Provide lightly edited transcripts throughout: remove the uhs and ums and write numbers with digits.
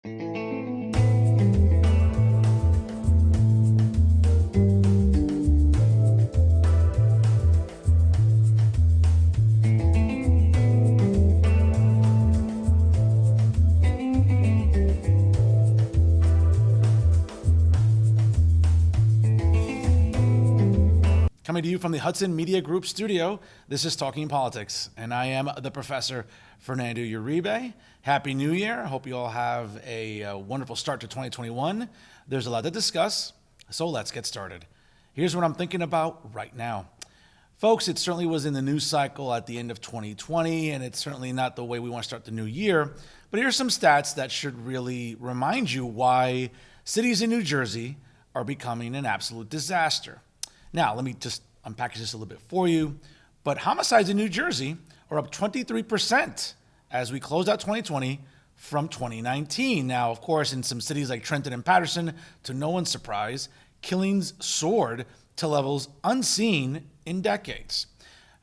Coming to you from the Hudson Media Group studio, this is Talking Politics, and I am the Professor Fernando Uribe. Happy New Year. I hope you all have a wonderful start to 2021. There's a lot to discuss, so let's get started. Here's what I'm thinking about right now. Folks, it certainly was in the news cycle at the end of 2020, and it's certainly not the way we want to start the new year, but here's some stats that should really remind you why cities in New Jersey are becoming an absolute disaster. Now, let me just unpackage this a little bit for you. But homicides in New Jersey are up 23% as we close out 2020 from 2019. Now, of course, in some cities like Trenton and Patterson, to no one's surprise, killings soared to levels unseen in decades.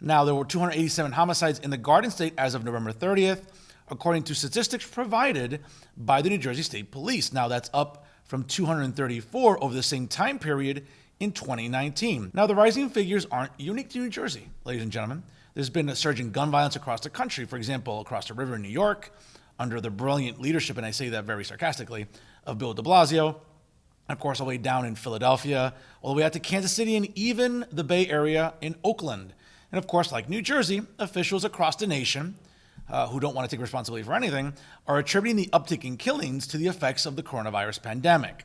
Now, there were 287 homicides in the Garden State as of November 30th, according to statistics provided by the New Jersey State Police. Now, that's up from 234 over the same time period in 2019. Now, the rising figures aren't unique to New Jersey, ladies and gentlemen. There's been a surge in gun violence across the country. For example, across the river in New York, under the brilliant leadership, and I say that very sarcastically, of Bill de Blasio. Of course, all the way down in Philadelphia, all the way out to Kansas City, and even the Bay Area in Oakland. And of course, like New Jersey, officials across the nation who don't want to take responsibility for anything are attributing the uptick in killings to the effects of the coronavirus pandemic.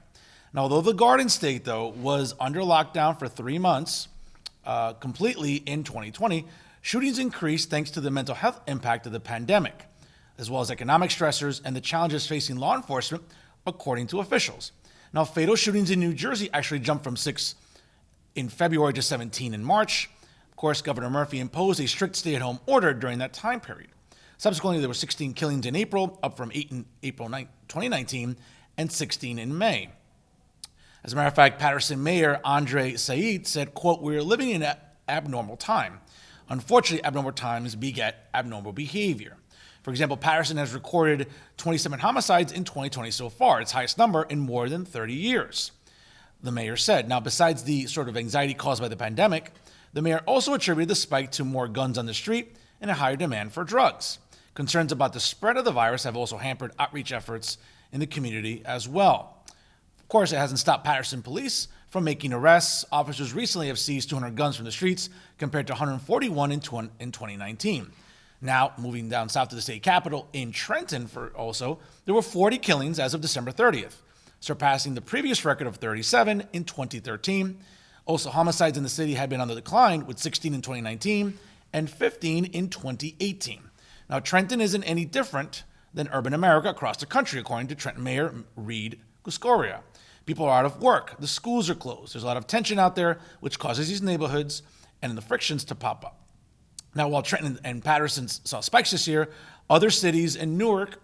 Now, although the Garden State, though, was under lockdown for 3 months completely in 2020, shootings increased thanks to the mental health impact of the pandemic, as well as economic stressors and the challenges facing law enforcement, according to officials. Now, fatal shootings in New Jersey actually jumped from 6 in February to 17 in March. Of course, Governor Murphy imposed a strict stay-at-home order during that time period. Subsequently, there were 16 killings in April, up from 8 in April 2019 and 16 in May. As a matter of fact, Patterson Mayor Andre Said said, quote, "We're living in an abnormal time. Unfortunately, abnormal times beget abnormal behavior." For example, Patterson has recorded 27 homicides in 2020 so far, its highest number in more than 30 years, the mayor said. Now, besides the sort of anxiety caused by the pandemic, the mayor also attributed the spike to more guns on the street and a higher demand for drugs. Concerns about the spread of the virus have also hampered outreach efforts in the community as well. Of course, it hasn't stopped Patterson police from making arrests. Officers recently have seized 200 guns from the streets compared to 141 in 2019. Now, moving down south to the state capital in Trenton, there were 40 killings as of December 30th, surpassing the previous record of 37 in 2013. Also, homicides in the city had been on the decline, with 16 in 2019 and 15 in 2018. Now, Trenton isn't any different than urban America across the country, according to Trenton Mayor Reed Guscoria. People are out of work. The schools are closed. There's a lot of tension out there, which causes these neighborhoods and the frictions to pop up. Now, while Trenton and Patterson saw spikes this year, other cities in Newark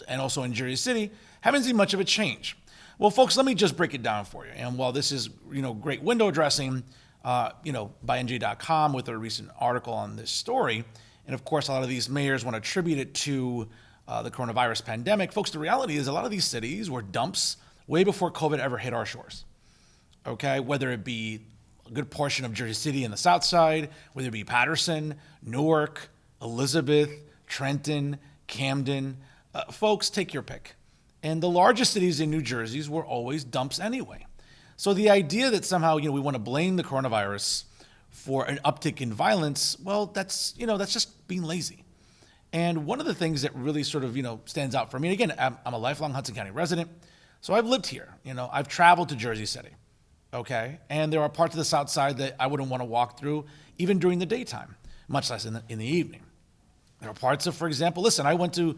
and also in Jersey City haven't seen much of a change. Well, folks, let me just break it down for you. And while this is, great window dressing, by NJ.com with a recent article on this story, and of course, a lot of these mayors want to attribute it to the coronavirus pandemic. Folks, the reality is a lot of these cities were dumps way before COVID ever hit our shores, okay? Whether it be a good portion of Jersey City and the south side, whether it be Patterson, Newark, Elizabeth, Trenton, Camden, folks, take your pick. And the largest cities in New Jersey were always dumps anyway. So the idea that somehow, we want to blame the coronavirus for an uptick in violence, well, that's just being lazy. And one of the things that really sort of, stands out for me, again, I'm a lifelong Hudson County resident, so I've lived here. I've traveled to Jersey City, okay? And there are parts of the south side that I wouldn't want to walk through even during the daytime, much less in the evening. There are parts of, for example, listen, I went to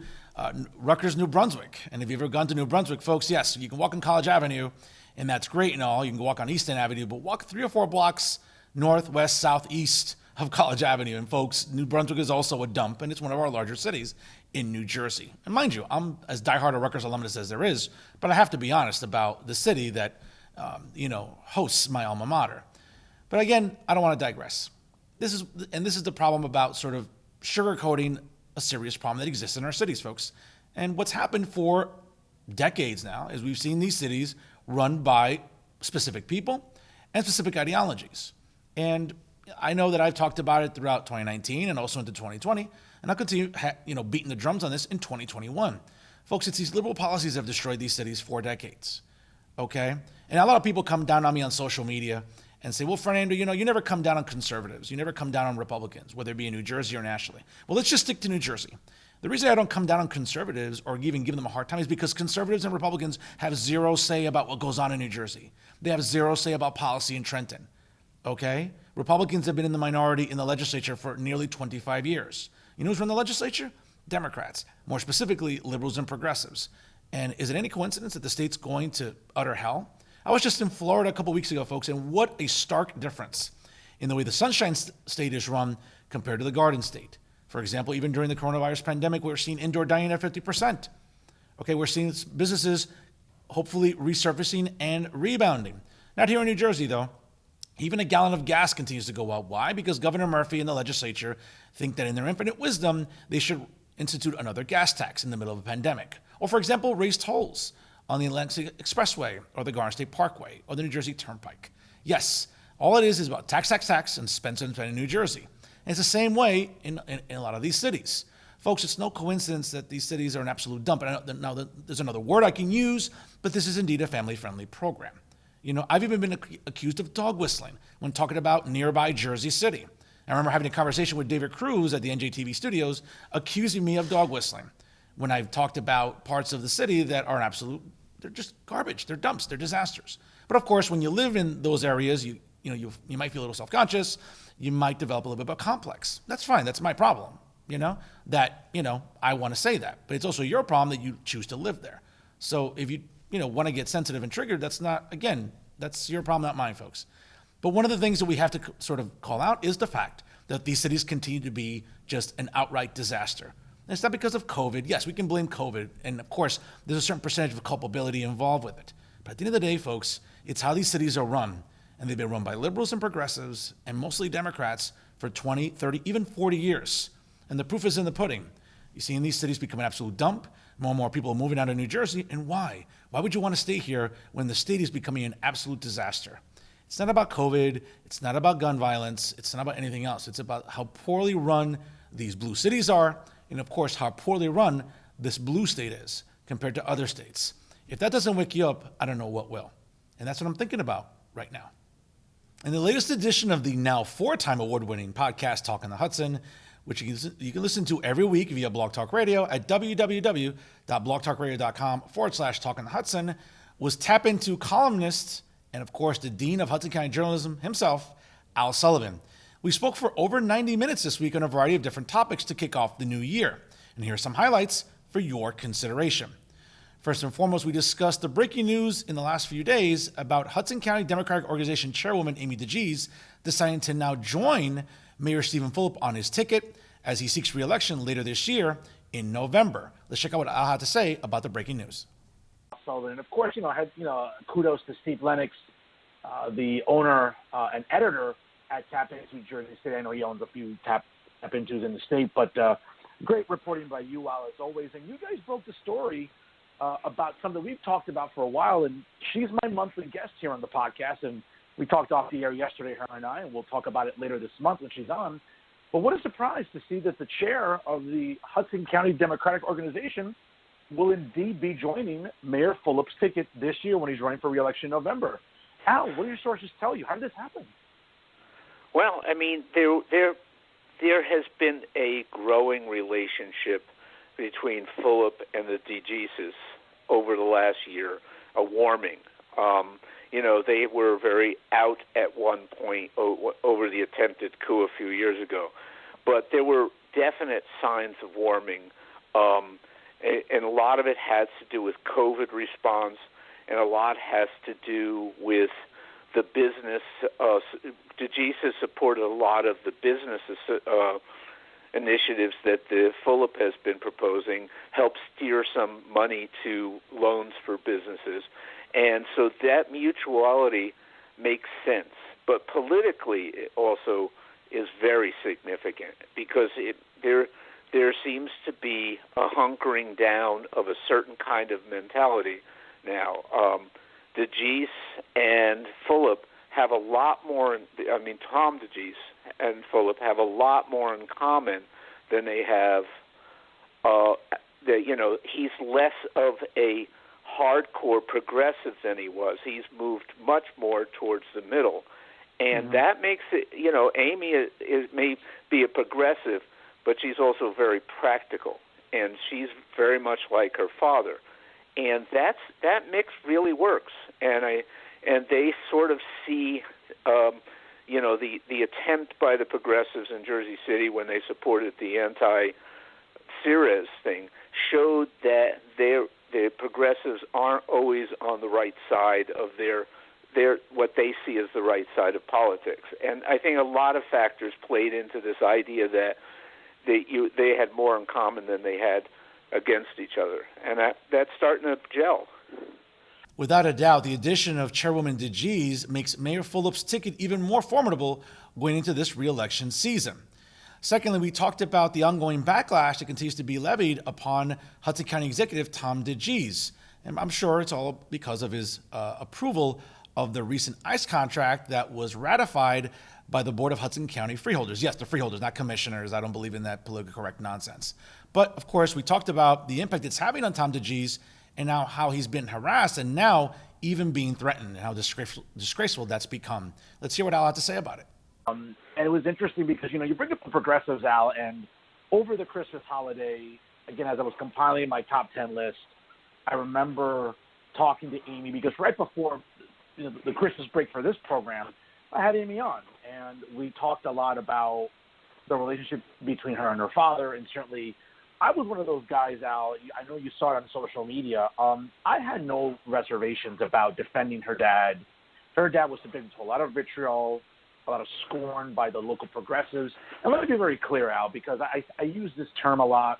Rutgers, New Brunswick. And if you've ever gone to New Brunswick, folks, yes, you can walk on College Avenue, and that's great and all. You can walk on Easton Avenue, but walk 3 or 4 blocks north, west, southeast of College Avenue. And folks, New Brunswick is also a dump, and it's one of our larger cities in New Jersey. And mind you, I'm as diehard a Rutgers alumnus as there is, but I have to be honest about the city that, hosts my alma mater. But again, I don't want to digress. This is the problem about sort of sugarcoating a serious problem that exists in our cities, folks. And what's happened for decades now is we've seen these cities run by specific people and specific ideologies. And I know that I've talked about it throughout 2019 and also into 2020, and I'll continue beating the drums on this in 2021. Folks, it's these liberal policies that have destroyed these cities for decades, okay? And a lot of people come down on me on social media and say, well, Fernando, you never come down on conservatives. You never come down on Republicans, whether it be in New Jersey or nationally. Well, let's just stick to New Jersey. The reason I don't come down on conservatives or even give them a hard time is because conservatives and Republicans have zero say about what goes on in New Jersey. They have zero say about policy in Trenton, okay? Republicans have been in the minority in the legislature for nearly 25 years. You know who's run the legislature? Democrats, more specifically, liberals and progressives. And is it any coincidence that the state's going to utter hell? I was just in Florida a couple weeks ago, folks, and what a stark difference in the way the Sunshine State is run compared to the Garden State. For example, even during the coronavirus pandemic, we're seeing indoor dining at 50%. Okay, we're seeing businesses hopefully resurfacing and rebounding. Not here in New Jersey, though. Even a gallon of gas continues to go up. Why? Because Governor Murphy and the legislature think that in their infinite wisdom, they should institute another gas tax in the middle of a pandemic. Or, for example, raise tolls on the Atlantic Expressway or the Garden State Parkway or the New Jersey Turnpike. Yes, all it is about tax, and spend in New Jersey. And it's the same way in a lot of these cities. Folks, it's no coincidence that these cities are an absolute dump. And now there's another word I can use, but this is indeed a family-friendly program. I've even been accused of dog whistling when talking about nearby Jersey City. I remember having a conversation with David Cruz at the NJTV studios accusing me of dog whistling when I've talked about parts of the city that are they're just garbage, they're dumps, they're disasters. But of course, when you live in those areas, you might feel a little self-conscious, you might develop a little bit of a complex. That's fine, that's my problem, I want to say that. But it's also your problem that you choose to live there. So if you want to get sensitive and triggered, that's your problem, not mine, folks. But one of the things that we have to sort of call out is the fact that these cities continue to be just an outright disaster. And it's not because of COVID. Yes, we can blame COVID. And of course, there's a certain percentage of culpability involved with it. But at the end of the day, folks, it's how these cities are run. And they've been run by liberals and progressives and mostly Democrats for 20, 30, even 40 years. And the proof is in the pudding. You see in these cities become an absolute dump. More and more people are moving out of New Jersey. And why? Why would you want to stay here when the state is becoming an absolute disaster? It's not about COVID. It's not about gun violence. It's not about anything else. It's about how poorly run these blue cities are. And of course, how poorly run this blue state is compared to other states. If that doesn't wake you up, I don't know what will. And that's what I'm thinking about right now. In the latest edition of the now 4-time award-winning podcast, Talking the Hudson, which you can listen to every week via Blog Talk Radio at www.blogtalkradio.com/Talking the Hudson, was tap into columnist and, of course, the Dean of Hudson County Journalism himself, Al Sullivan. We spoke for over 90 minutes this week on a variety of different topics to kick off the new year. And here are some highlights for your consideration. First and foremost, we discussed the breaking news in the last few days about Hudson County Democratic Organization Chairwoman Amy DeGise deciding to now join Mayor Stephen Fulop on his ticket as he seeks re-election later this year in November. Let's check out what Al had to say about the breaking news. Sullivan. Of course, kudos to Steve Lennox, the owner and editor at Tap Into Jersey City. I know he owns a few Tap Intos in the state, but great reporting by you, Al, as always. And you guys broke the story about something we've talked about for a while, and she's my monthly guest here on the podcast, and we talked off the air yesterday, her and I, and we'll talk about it later this month when she's on. But what a surprise to see that the chair of the Hudson County Democratic Organization will indeed be joining Mayor Fulop's ticket this year when he's running for re-election in November. Al, what do your sources tell you? How did this happen? Well, I mean, there has been a growing relationship between Fulop and the DeGises over the last year, a warming. They were very out at one point over the attempted coup a few years ago. But there were definite signs of warming, and a lot of it has to do with COVID response, and a lot has to do with the business. DeGise supported a lot of the business initiatives that the Fulop has been proposing, help steer some money to loans for businesses. And so that mutuality makes sense. But politically, it also is very significant because there seems to be a hunkering down of a certain kind of mentality now. DeGise and Fulop have a lot more, Tom DeGise and Fulop have a lot more in common than they have, he's less of a hardcore progressive than he was. He's moved much more towards the middle. And that makes it, Amy may be a progressive, but she's also very practical, and she's very much like her father. And that mix really works. And they sort of see, the attempt by the progressives in Jersey City when they supported the anti-Ceres thing showed that the progressives aren't always on the right side of their what they see as the right side of politics. And I think a lot of factors played into this idea that they had more in common than they had against each other. And that's starting to gel. Without a doubt, the addition of Chairwoman DeGise makes Mayor Fulop's ticket even more formidable going into this re-election season. Secondly, we talked about the ongoing backlash that continues to be levied upon Hudson County Executive Tom DeGise. And I'm sure it's all because of his approval of the recent ICE contract that was ratified by the Board of Hudson County Freeholders. Yes, the freeholders, not commissioners. I don't believe in that politically correct nonsense. But, of course, we talked about the impact it's having on Tom DeGise and now how he's been harassed and now even being threatened and how disgraceful that's become. Let's hear what Al had to say about it. And it was interesting because, you bring up the progressives, Al, and over the Christmas holiday, again, as I was compiling my top 10 list, I remember talking to Amy because right before the Christmas break for this program, I had Amy on, and we talked a lot about the relationship between her and her father, and certainly I was one of those guys, Al. I know you saw it on social media. I had no reservations about defending her dad. Her dad was subjected to a lot of vitriol, a lot of scorn by the local progressives. And let me be very clear, Al, because I use this term a lot,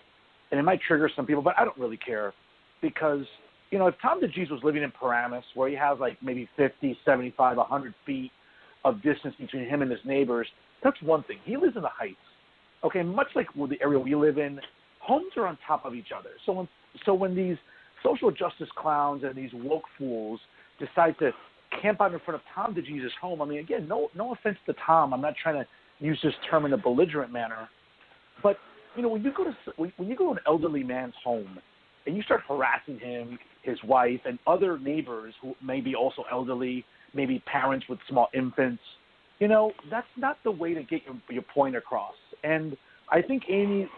and it might trigger some people, but I don't really care because, if Tom DeGise was living in Paramus, where he has like maybe 50, 75, 100 feet of distance between him and his neighbors, that's one thing. He lives in the Heights. Okay, much like the area we live in, homes are on top of each other. So when these social justice clowns and these woke fools decide to camp out in front of Tom DeGise's home, again, no offense to Tom. I'm not trying to use this term in a belligerent manner, but when you go to an elderly man's home and you start harassing him, his wife, and other neighbors who may be also elderly, maybe parents with small infants, that's not the way to get your point across. And I think Amy,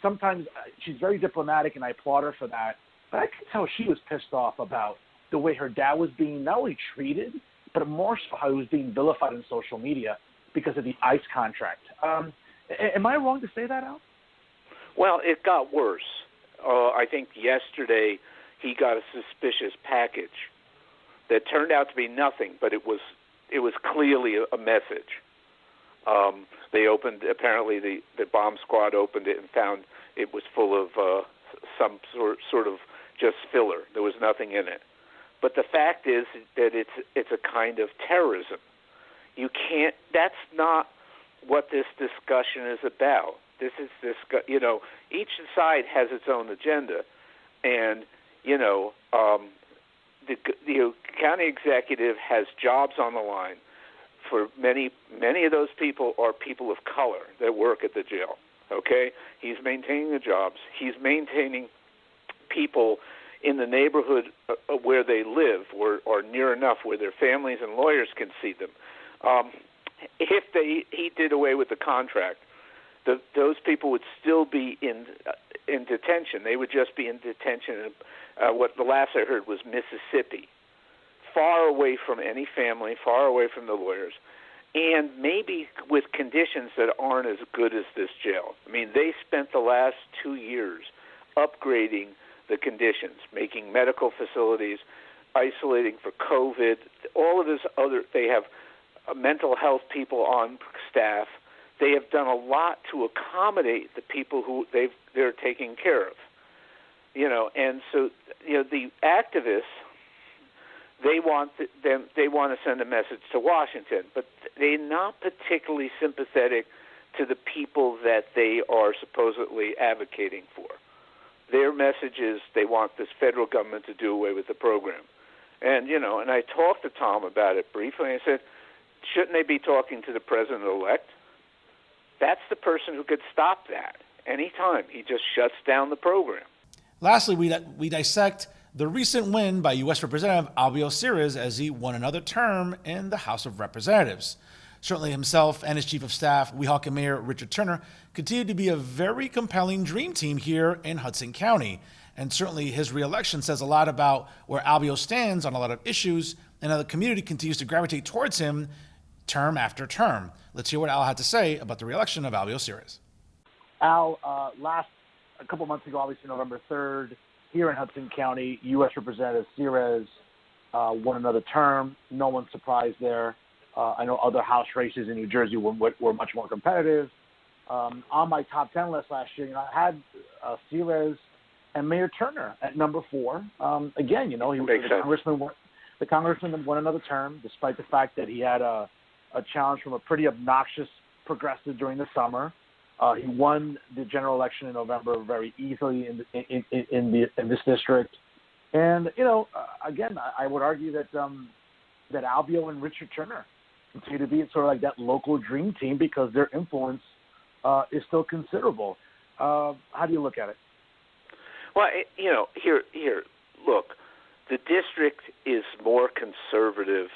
sometimes she's very diplomatic, and I applaud her for that. But I could tell she was pissed off about the way her dad was being not only treated, but more so how he was being vilified on social media because of the ICE contract. Am I wrong to say that, Al? Well, it got worse. I think yesterday he got a suspicious package that turned out to be nothing, but it was clearly a message. They opened, apparently the bomb squad opened it and found it was full of some sort of just filler. There was nothing in it. But the fact is that it's a kind of terrorism. You can't. That's not what this discussion is about. This is each side has its own agenda, and the county executive has jobs on the line. For many of those people are people of color that work at the jail. Okay, he's maintaining the jobs. He's maintaining people in the neighborhood where they live, or near enough where their families and lawyers can see them. If he did away with the contract, those people would still be in detention. They would just be in detention. What the last I heard was Mississippi, far away from any family, far away from the lawyers, and maybe with conditions that aren't as good as this jail. They spent the last 2 years upgrading the conditions, making medical facilities, isolating for COVID, all of this other. They have mental health people on staff. They have done a lot to accommodate the people who they're taking care of. And so the activists, they want to send a message to Washington, but they're not particularly sympathetic to the people that they are supposedly advocating for. Their message is they want this federal government to do away with the program. And, and I talked to Tom about it briefly, and I said, shouldn't they be talking to the president-elect? That's the person who could stop that anytime. He just shuts down the program. Lastly, we dissect the recent win by U.S. Representative Albio Sires as he won another term in the House of Representatives. Certainly himself and his chief of staff, Weehawken Mayor Richard Turner, continue to be a very compelling dream team here in Hudson County. And certainly his reelection says a lot about where Albio stands on a lot of issues and how the community continues to gravitate towards him term after term. Let's hear what Al had to say about the reelection of Albio Sires. Al, a couple months ago, obviously November 3rd, here in Hudson County, U.S. Representative Sires won another term. No one's surprised there. I know other House races in New Jersey were much more competitive. On my top 10 list last year, I had Sires and Mayor Turner at number 4. Again, the congressman won another term, despite the fact that he had a challenge from a pretty obnoxious progressive during the summer. He won the general election in November very easily in this district. And, again, I would argue that Albio and Richard Turner continue to be sort of like that local dream team because their influence is still considerable. How do you look at it? Well, here, look, the district is more conservative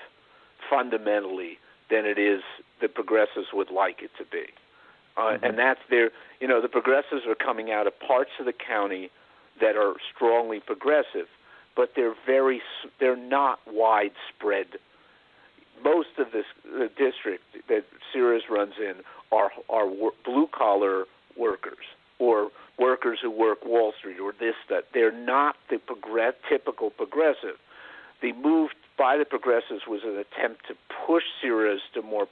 fundamentally than it is the progressives would like it to be. And that's the progressives are coming out of parts of the county that are strongly progressive, but they're not widespread. Most of the district that Sires runs in are blue-collar workers or workers who work Wall Street or that. They're not the typical progressive. The move by the progressives was an attempt to push Sires to more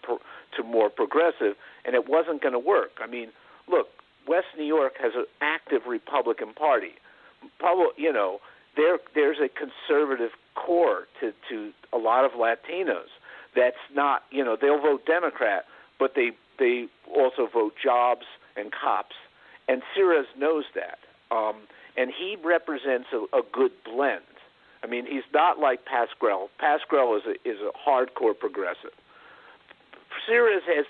progressive, and it wasn't going to work. I mean, look, West New York has an active Republican Party. There's a conservative core to a lot of Latinos. That's not, they'll vote Democrat, but they also vote jobs and cops. And Sires knows that. And he represents a good blend. I mean, he's not like Pasquale. Pasquale is a hardcore progressive. Sires has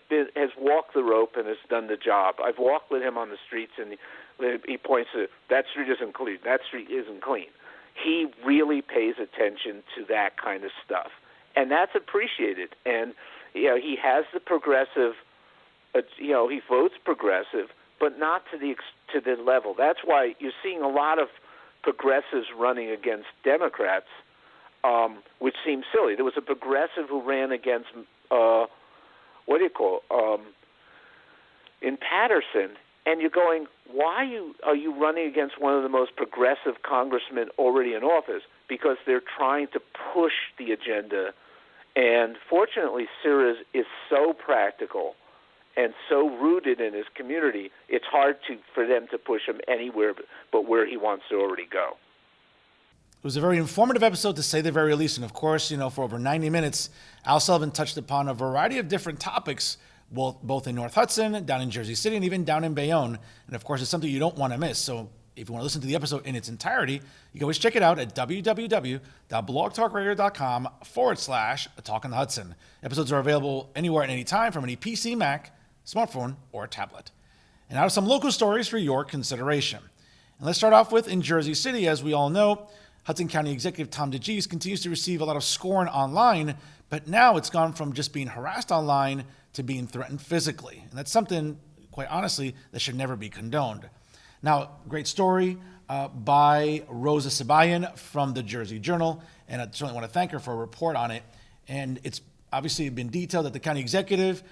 walked the rope and has done the job. I've walked with him on the streets, and he points to that street isn't clean. That street isn't clean. He really pays attention to that kind of stuff, and that's appreciated. And he has the progressive. He votes progressive, but not to the level. That's why you're seeing a lot of progressives running against Democrats, which seems silly. There was a progressive who ran against in Patterson, and you're going, why are you running against one of the most progressive congressmen already in office? Because they're trying to push the agenda, and fortunately, Sires is so practical and so rooted in his community, it's hard for them to push him anywhere but where he wants to already go. It was a very informative episode, to say the very least. And of course, for over 90 minutes, Al Sullivan touched upon a variety of different topics, both in North Hudson, down in Jersey City, and even down in Bayonne. And of course, it's something you don't want to miss. So if you want to listen to the episode in its entirety, you can always check it out at www.blogtalkradio.com/Talkin' Episodes are available anywhere at any time from any PC, Mac, smartphone, or tablet. And now to some local stories for your consideration. And let's start off with in Jersey City. As we all know, Hudson County Executive Tom DeGise continues to receive a lot of scorn online, but now it's gone from just being harassed online to being threatened physically. And that's something, quite honestly, that should never be condoned. Now, great story by Rosa Sabayan from the Jersey Journal, and I certainly want to thank her for a report on it. And it's obviously been detailed that the county executive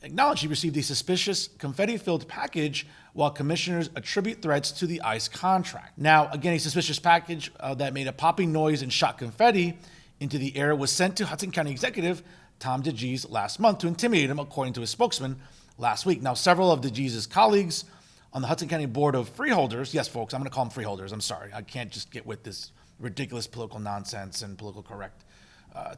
acknowledged he received a suspicious confetti-filled package while commissioners attribute threats to the ICE contract. Now, again, a suspicious package that made a popping noise and shot confetti into the air was sent to Hudson County Executive Tom DeGise last month to intimidate him, according to his spokesman last week. Now, several of DeGise's colleagues on the Hudson County Board of Freeholders, yes, folks, I'm going to call them freeholders, I'm sorry. I can't just get with this ridiculous political nonsense and political correct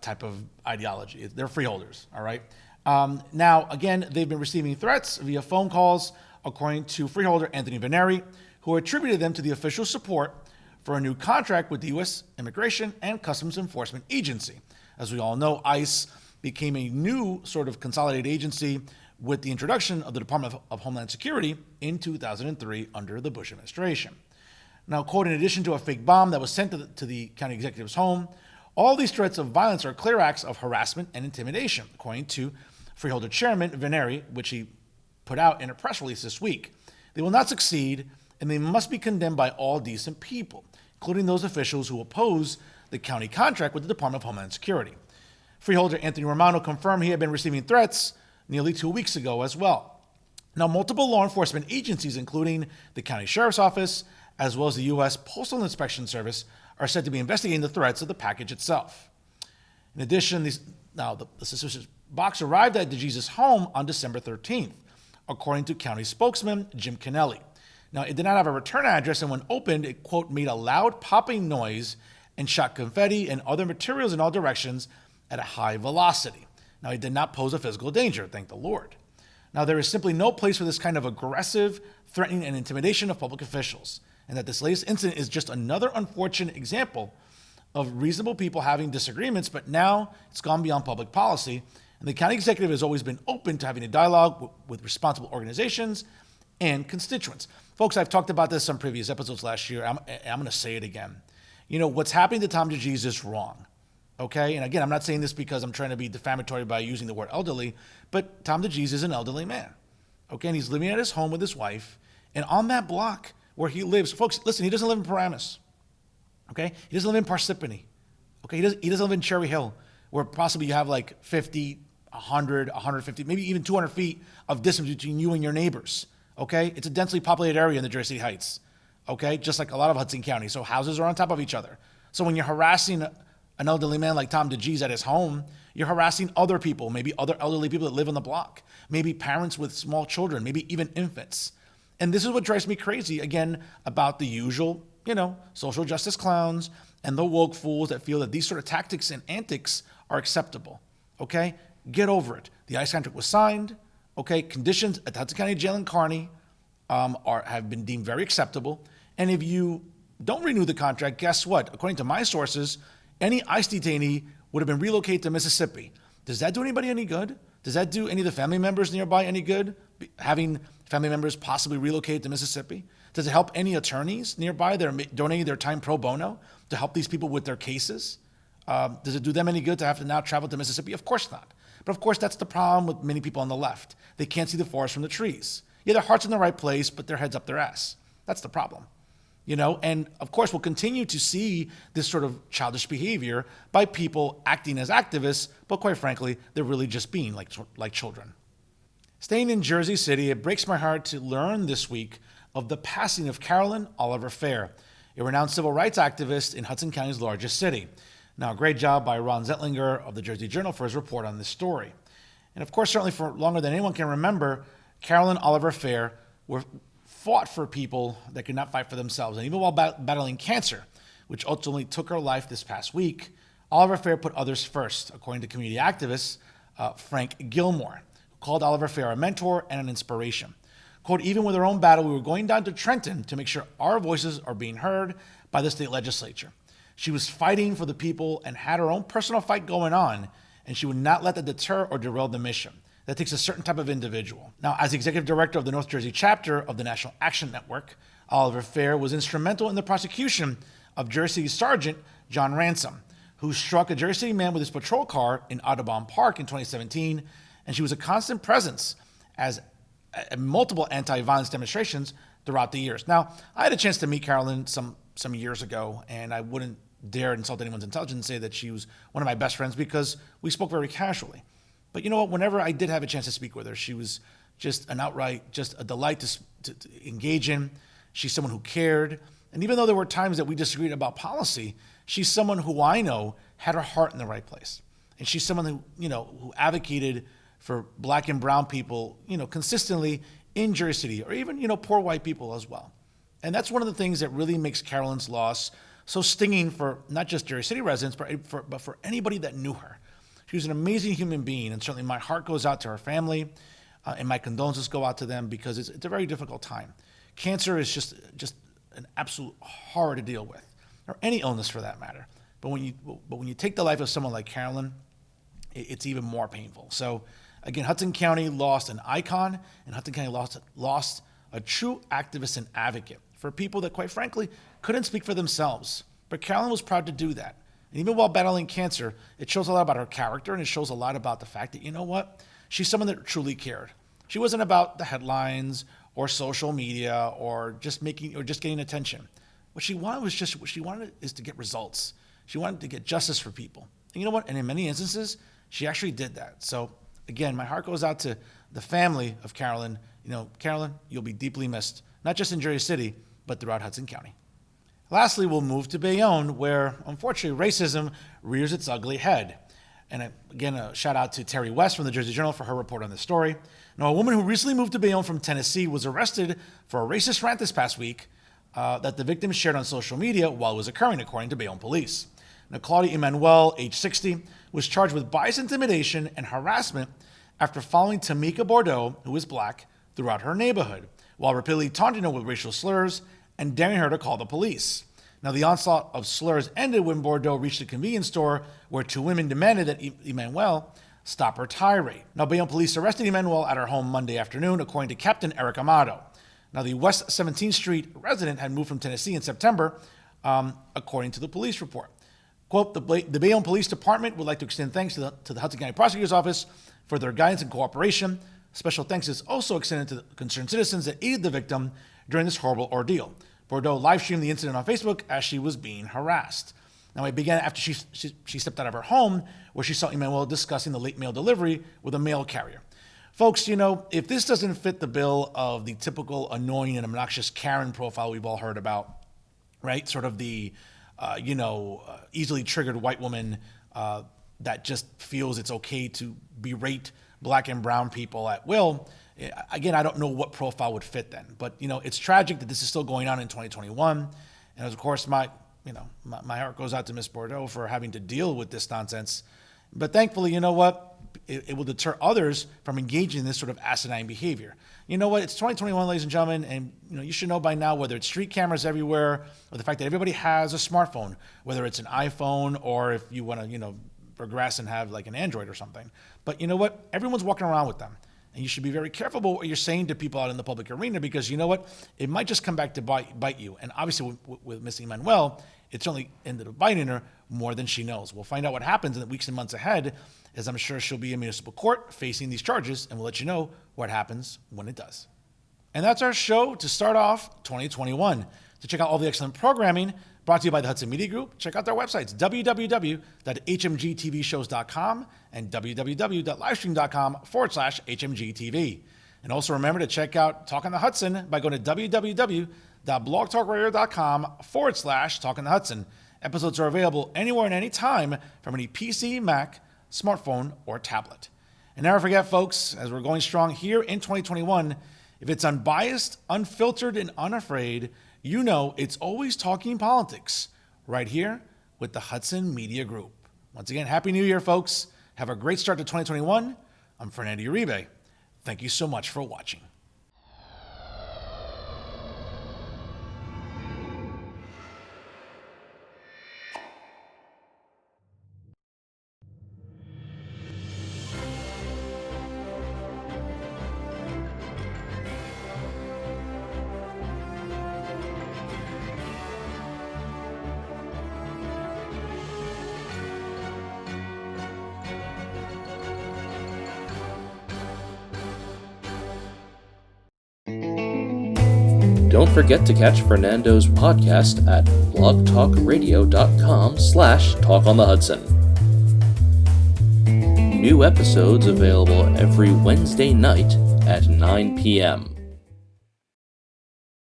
type of ideology. They're freeholders, all right? Now, again, they've been receiving threats via phone calls, according to freeholder Anthony Veneri, who attributed them to the official support for a new contract with the U.S. Immigration and Customs Enforcement Agency. As we all know, ICE became a new sort of consolidated agency with the introduction of the Department of Homeland Security in 2003 under the Bush administration. Now, quote, in addition to a fake bomb that was sent to the county executive's home, all these threats of violence are clear acts of harassment and intimidation, according to freeholder chairman Veneri, which he put out in a press release this week. They will not succeed, and they must be condemned by all decent people, including those officials who oppose the county contract with the Department of Homeland Security. Freeholder Anthony Romano confirmed he had been receiving threats nearly 2 weeks ago as well. Now, multiple law enforcement agencies, including the county sheriff's office, as well as the U.S. Postal Inspection Service, are said to be investigating the threats of the package itself. In addition, the suspicious box arrived at DeJesus' home on December 13th, according to county spokesman Jim Kennelly. Now, it did not have a return address, and when opened, it, quote, made a loud popping noise and shot confetti and other materials in all directions at a high velocity. Now, it did not pose a physical danger, thank the Lord. Now, there is simply no place for this kind of aggressive, threatening, and intimidation of public officials, and that this latest incident is just another unfortunate example of reasonable people having disagreements, but now it's gone beyond public policy, and the county executive has always been open to having a dialogue with responsible organizations and constituents. Folks, I've talked about this on previous episodes last year. I'm going to say it again. You know, what's happening to Tom DeJesus is wrong, okay? And again, I'm not saying this because I'm trying to be defamatory by using the word elderly, but Tom DeJesus is an elderly man, okay? And he's living at his home with his wife, and on that block where he lives, folks, listen, he doesn't live in Paramus, okay? He doesn't live in Parsippany, okay? He doesn't live in Cherry Hill, where possibly you have like 50, 100, 150, maybe even 200 feet of distance between you and your neighbors, okay? It's a densely populated area in the Jersey City Heights, okay? Just like a lot of Hudson County. So houses are on top of each other. So when you're harassing an elderly man like Tom DeJesus at his home, you're harassing other people, maybe other elderly people that live on the block, maybe parents with small children, maybe even infants. And this is what drives me crazy, again, about the usual, social justice clowns and the woke fools that feel that these sort of tactics and antics are acceptable, okay? Get over it. The ICE contract was signed, okay? Conditions at the Hudson County Jail in Kearney have been deemed very acceptable. And if you don't renew the contract, guess what? According to my sources, any ICE detainee would have been relocated to Mississippi. Does that do anybody any good? Does that do any of the family members nearby any good? Having family members possibly relocated to Mississippi? Does it help any attorneys nearby that are donating their time pro bono to help these people with their cases? Does it do them any good to have to now travel to Mississippi? Of course not. But of course, that's the problem with many people on the left. They can't see the forest from the trees. Yeah, their heart's in the right place, but their head's up their ass. That's the problem. And of course, we'll continue to see this sort of childish behavior by people acting as activists, but quite frankly, they're really just being like children. Staying in Jersey City, it breaks my heart to learn this week of the passing of Carolyn Oliver Fair, a renowned civil rights activist in Hudson County's largest city. Now, a great job by Ron Zettlinger of the Jersey Journal for his report on this story. And of course, certainly for longer than anyone can remember, Carolyn Oliver Fair fought for people that could not fight for themselves. And even while battling cancer, which ultimately took her life this past week, Oliver Fair put others first, according to community activist Frank Gilmore, who called Oliver Fair a mentor and an inspiration. Quote, even with her own battle, we were going down to Trenton to make sure our voices are being heard by the state legislature. She was fighting for the people and had her own personal fight going on, and she would not let that deter or derail the mission. That takes a certain type of individual. Now, as executive director of the North Jersey chapter of the National Action Network, Oliver Fair was instrumental in the prosecution of Jersey Sergeant John Ransom, who struck a Jersey City man with his patrol car in Audubon Park in 2017, and she was a constant presence at multiple anti-violence demonstrations throughout the years. Now, I had a chance to meet Carolyn some years ago, and I wouldn't dare insult anyone's intelligence and say that she was one of my best friends because we spoke very casually. But you know what? Whenever I did have a chance to speak with her, she was just a delight to engage in. She's someone who cared. And even though there were times that we disagreed about policy, she's someone who I know had her heart in the right place. And she's someone who advocated for black and brown people, consistently in Jersey City, or even, poor white people as well. And that's one of the things that really makes Carolyn's loss so stinging for not just Jersey City residents, but for anybody that knew her. She was an amazing human being, and certainly my heart goes out to her family, and my condolences go out to them because it's a very difficult time. Cancer is just an absolute horror to deal with, or any illness for that matter. But when you take the life of someone like Carolyn, it's even more painful. So again, Hudson County lost an icon, and Hudson County lost a true activist and advocate for people that, quite frankly, couldn't speak for themselves. But Carolyn was proud to do that. And even while battling cancer, it shows a lot about her character, and it shows a lot about the fact that, you know what? She's someone that truly cared. She wasn't about the headlines or social media or just getting attention. What she wanted is to get results. She wanted to get justice for people. And you know what? And in many instances, she actually did that. So again, my heart goes out to the family of Carolyn. You know, Carolyn, you'll be deeply missed, not just in Jersey City, but throughout Hudson County. Lastly, we'll move to Bayonne, where unfortunately racism rears its ugly head. And again, a shout out to Terry West from the Jersey Journal for her report on this story. Now, a woman who recently moved to Bayonne from Tennessee was arrested for a racist rant this past week that the victim shared on social media while it was occurring, according to Bayonne police. Now, Claudia Emanuel, age 60, was charged with bias intimidation and harassment after following Tamika Bordeaux, who is black, throughout her neighborhood, while repeatedly taunting her with racial slurs and daring her to call the police. Now, the onslaught of slurs ended when Bordeaux reached a convenience store where two women demanded that Emanuel stop her tirade. Now, Bayonne police arrested Emanuel at her home Monday afternoon, according to Captain Eric Amato. Now, the West 17th Street resident had moved from Tennessee in September, according to the police report. Quote, the Bayonne Police Department would like to extend thanks to the Hudson County Prosecutor's Office for their guidance and cooperation. Special thanks is also extended to the concerned citizens that aided the victim during this horrible ordeal. Bordeaux live-streamed the incident on Facebook as she was being harassed. Now, it began after she stepped out of her home, where she saw Emanuel discussing the late mail delivery with a mail carrier. Folks, you know, if this doesn't fit the bill of the typical annoying and obnoxious Karen profile we've all heard about, right? Sort of the, easily triggered white woman that just feels it's okay to berate black and brown people at will. Again, I don't know what profile would fit then, but it's tragic that this is still going on in 2021. And of course, my heart goes out to Miss Bordeaux for having to deal with this nonsense. But thankfully, you know what? It will deter others from engaging in this sort of asinine behavior. You know what? It's 2021, ladies and gentlemen, and you should know by now, whether it's street cameras everywhere or the fact that everybody has a smartphone, whether it's an iPhone or if you want to, progress and have like an Android or something. But you know what? Everyone's walking around with them. And you should be very careful about what you're saying to people out in the public arena, because you know what? It might just come back to bite you. And obviously with Miss Emanuel, it certainly ended up biting her more than she knows. We'll find out what happens in the weeks and months ahead, as I'm sure she'll be in municipal court facing these charges, and we'll let you know what happens when it does. And that's our show to start off 2021. To check out all the excellent programming brought to you by the Hudson Media Group, check out their websites, www.hmgtvshows.com and www.livestream.com/HMGTV. And also remember to check out Talk on the Hudson by going to www.blogtalkradio.com/Talk on the Hudson. Episodes are available anywhere and anytime from any PC, Mac, smartphone, or tablet. And never forget, folks, as we're going strong here in 2021, if it's unbiased, unfiltered, and unafraid, it's always talking politics right here with the Hudson Media Group. Once again, Happy New Year, folks. Have a great start to 2021. I'm Fernando Uribe. Thank you so much for watching. Don't forget to catch Fernando's podcast at blogtalkradio.com/talkonthehudson. New episodes available every Wednesday night at 9 p.m.